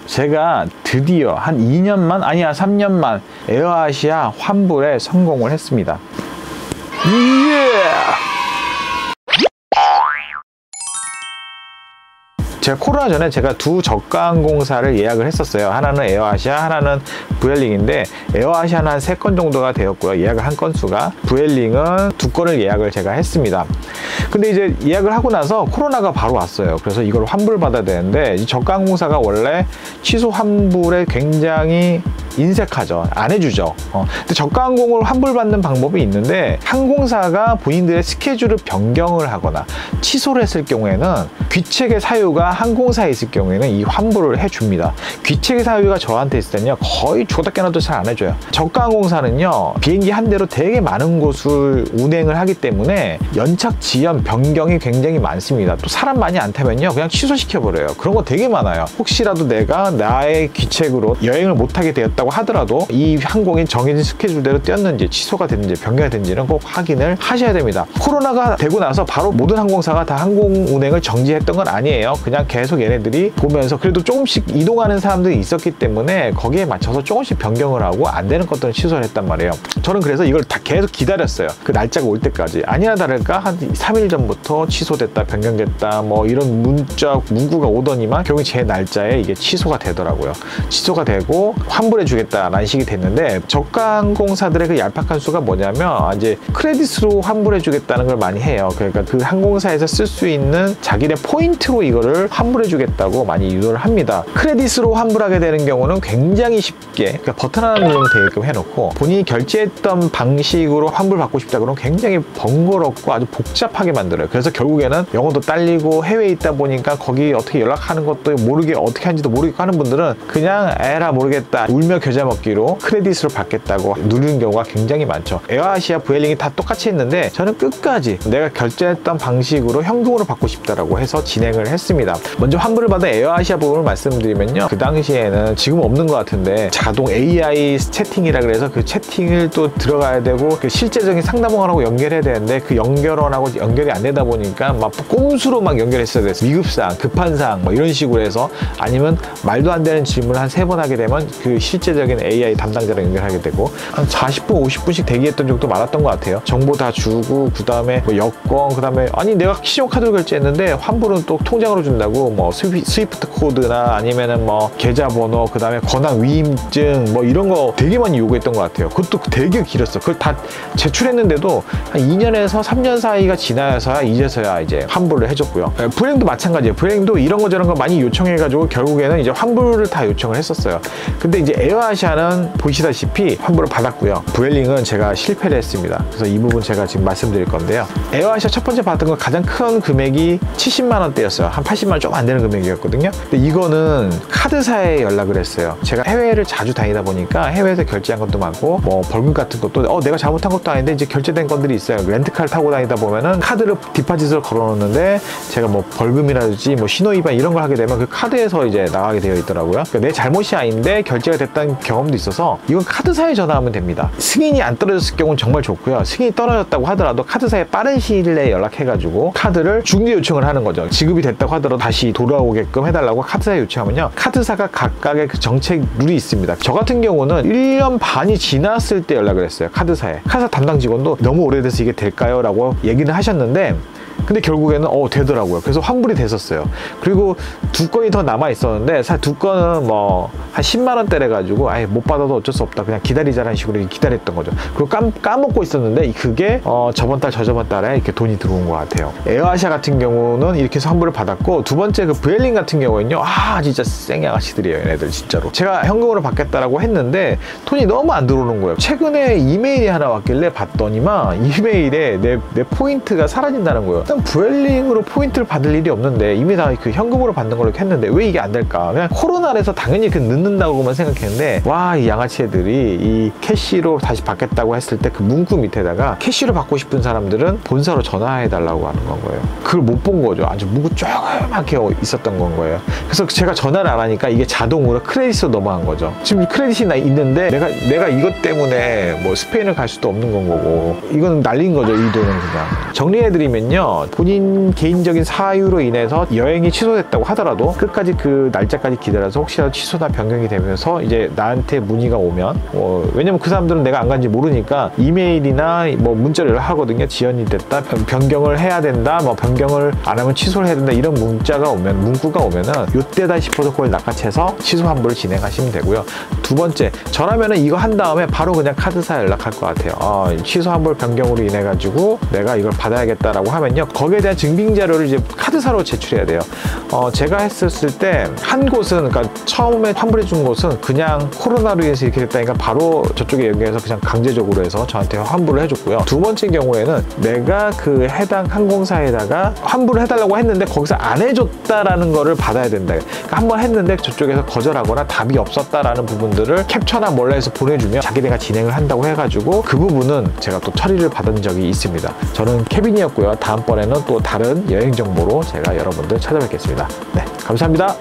제가 드디어 한 2년만 아니야 3년만 에어아시아 환불에 성공을 했습니다. 제가 코로나 전에 제가 두 저가 항공사를 예약을 했었어요. 하나는 에어아시아, 하나는 vueling인데 에어아시아는 한 3건 정도가 되었고요. 예약을 한 건수가. vueling은 2건을 예약을 제가 했습니다. 근데 이제 예약을 하고 나서 코로나가 바로 왔어요. 그래서 이걸 환불 받아야 되는데 이 저가 항공사가 원래 취소 환불에 굉장히 인색하죠. 안 해주죠. 근데 저가 항공을 환불받는 방법이 있는데 항공사가 본인들의 스케줄을 변경을 하거나 취소를 했을 경우에는 귀책의 사유가 항공사에 있을 경우에는 이 환불을 해줍니다. 귀책의 사유가 저한테 있을 때는요 거의 죽었다 깨어나도 잘 안 해줘요. 저가 항공사는요 비행기 한 대로 되게 많은 곳을 운행을 하기 때문에 연착 지연 변경이 굉장히 많습니다. 또 사람 많이 안 타면요 그냥 취소시켜 버려요. 그런 거 되게 많아요. 혹시라도 내가 나의 귀책으로 여행을 못하게 되었다고 하더라도 이 항공이 정해진 스케줄대로 뛰었는지 취소가 됐는지 변경이 됐는지는 꼭 확인을 하셔야 됩니다. 코로나가 되고 나서 바로 모든 항공사가 다 항공 운행을 정지했던 건 아니에요. 그냥 계속 얘네들이 보면서 그래도 조금씩 이동하는 사람들이 있었기 때문에 거기에 맞춰서 조금씩 변경을 하고 안 되는 것들은 취소를 했단 말이에요. 저는 그래서 이걸 다 계속 기다렸어요. 그 날짜가 올 때까지. 아니나 다를까 한 3일 전부터 취소됐다 변경됐다 뭐 이런 문구가 오더니만 결국 제 날짜에 이게 취소가 되더라고요. 취소가 되고 환불해 주겠다라는 식이 됐는데 저가 항공사들의 그 얄팍한 수가 뭐냐면 이제 크레딧으로 환불해 주겠다는 걸 많이 해요. 그러니까 그 항공사에서 쓸 수 있는 자기네 포인트로 이거를 환불해 주겠다고 많이 유도를 합니다. 크레딧으로 환불하게 되는 경우는 굉장히 쉽게 그러니까 버튼 하나 누르면 되게끔 해놓고 본인이 결제했던 방식으로 환불 받고 싶다 그러면 굉장히 번거롭고 아주 복잡하게 만들어요. 그래서 결국에는 영어도 딸리고 해외에 있다 보니까 거기 어떻게 연락하는 것도 모르게 어떻게 하는지도 모르겠고 하는 분들은 그냥 에라 모르겠다 울며 겨자 먹기로 크레딧으로 받겠다고 누르는 경우가 굉장히 많죠. 에어아시아 vueling이 다 똑같이 했는데 저는 끝까지 내가 결제했던 방식으로 현금으로 받고 싶다라고 해서 진행을 했습니다. 먼저 환불을 받은 에어아시아 부분을 말씀드리면요 그 당시에는 지금 없는 것 같은데 자동 AI 채팅이라 그래서 그 채팅을 또 들어가야 되고 그 실제적인 상담원하고 연결해야 되는데 그 연결원하고 연결이 안 되다 보니까 막 꼼수로 막 연결했어야 됐어요. 위급사항, 급한사항 뭐 이런 식으로 해서 아니면 말도 안 되는 질문을 한 3번 하게 되면 그 실제적인 AI 담당자랑 연결하게 되고 한 40분, 50분씩 대기했던 적도 많았던 것 같아요. 정보 다 주고 그 다음에 뭐 여권 그 다음에 아니 내가 신용카드로 결제했는데 환불은 또 통장으로 준다고 뭐 스위프트 코드나 아니면은 뭐 계좌번호 그 다음에 권한 위임증 뭐 이런 거 되게 많이 요구했던 것 같아요. 그것도 되게 길었어. 그걸 다 제출했는데도 한 2년에서 3년 사이가 지나서야 이제서야 이제 환불을 해줬고요. 브레인도 마찬가지예요. 브레인도 이런 거 저런 거 많이 요청해가지고 결국에는 이제 환불을 다 요청을 했었어요. 근데 이제 에어아시아는 보시다시피 환불을 받았고요. vueling은 제가 실패를 했습니다. 그래서 이 부분 제가 지금 말씀드릴 건데요. 에어아시아 첫 번째 받은 거 가장 큰 금액이 70만 원대였어요. 한 80만 원 좀 안 되는 금액이었거든요. 근데 이거는 카드사에 연락을 했어요. 제가 해외를 자주 다니다 보니까 해외에서 결제한 것도 많고 뭐 벌금 같은 것도 내가 잘못한 것도 아닌데 이제 결제된 것들이 있어요. 렌트카를 타고 다니다 보면은 카드를 디파짓을 걸어놓는데 제가 뭐 벌금이라든지 뭐 신호위반 이런 걸 하게 되면 그 카드에서 이제 나가게 되어 있더라고요. 그러니까 내 잘못이 아닌데 결제가 됐다는 경험도 있어서 이건 카드사에 전화하면 됩니다. 승인이 안 떨어졌을 경우는 정말 좋고요. 승인이 떨어졌다고 하더라도 카드사에 빠른 시일 내에 연락해가지고 카드를 중지 요청을 하는 거죠. 지급이 됐다고 하더라도 다시 돌아오게끔 해달라고 카드사에 요청하면요. 카드사가 각각의 그 정책 룰이 있습니다. 저 같은 경우는 1년 반이 지났을 때 연락을 했어요. 카드사에. 카드사 담당 직원도 너무 오래돼서 이게 될까요? 라고 얘기는 하셨는데 근데 결국에는 되더라고요. 그래서 환불이 됐었어요. 그리고 2건이 더 남아 있었는데 사실 2건은 뭐 한 10만 원대래 가지고 아예 못 받아도 어쩔 수 없다 그냥 기다리자라는 식으로 기다렸던 거죠. 그리고 까먹고 있었는데 그게 저번 달 저저번 달에 이렇게 돈이 들어온 것 같아요. 에어아시아 같은 경우는 이렇게 해서 환불을 받았고 두 번째 그 vueling 같은 경우에는요 진짜 쌩아가씨들이에요. 얘네들 진짜로. 제가 현금으로 받겠다라고 했는데 돈이 너무 안 들어오는 거예요. 최근에 이메일이 하나 왔길래 봤더니만 이메일에 내 포인트가 사라진다는 거예요. 일단 vueling으로 포인트를 받을 일이 없는데 이미 다 그 현금으로 받는 걸로 했는데 왜 이게 안 될까? 그냥 코로나라서 당연히 그 늦는다고만 생각했는데 이 양아치 애들이 이 캐시로 다시 받겠다고 했을 때 그 문구 밑에다가 캐시로 받고 싶은 사람들은 본사로 전화해 달라고 하는 건 거예요. 그걸 못 본 거죠. 아주 문구 조그맣게 있었던 건 거예요. 그래서 제가 전화를 안 하니까 이게 자동으로 크레딧으로 넘어간 거죠. 지금 크레딧이 있는데 내가 이것 때문에 뭐 스페인을 갈 수도 없는 건 거고 이건 날린 거죠. 이 돈은 그냥. 정리해드리면요. 하면 본인 개인적인 사유로 인해서 여행이 취소됐다고 하더라도 끝까지 그 날짜까지 기다려서 혹시라도 취소나 변경이 되면서 이제 나한테 문의가 오면 왜냐면 그 사람들은 내가 안 간지 모르니까 이메일이나 뭐 문자를 연락하거든요. 지연이 됐다, 변경을 해야 된다, 뭐 변경을 안 하면 취소를 해야 된다, 이런 문구가 오면은 요때다 싶어서 그걸 낚아채서 취소 환불을 진행하시면 되고요. 두 번째, 저라면은 이거 한 다음에 바로 그냥 카드사에 연락할 것 같아요. 취소 환불 변경으로 인해 가지고 내가 이걸 받아야겠다라고 하면요, 거기에 대한 증빙 자료를 이제 카드사로 제출해야 돼요. 제가 했었을 때 한 곳은, 그러니까 처음에 환불해 준 곳은 그냥 코로나로 인해서 이렇게 됐다니까 바로 저쪽에 연계해서 그냥 강제적으로 해서 저한테 환불을 해줬고요. 두 번째 경우에는 내가 그 해당 항공사에다가 환불을 해달라고 했는데 거기서 안 해줬다라는 거를 받아야 된다. 그러니까 한번 했는데 저쪽에서 거절하거나 답이 없었다라는 부분들을 캡처나 몰래 해서 보내주면 자기네가 진행을 한다고 해가지고 그 부분은 제가 또 처리를 받은 적이 있습니다. 저는 케빈이었고요. 다음번에는 또 다른 여행 정보로 제가 여러분들 찾아뵙겠습니다. 네, 감사합니다.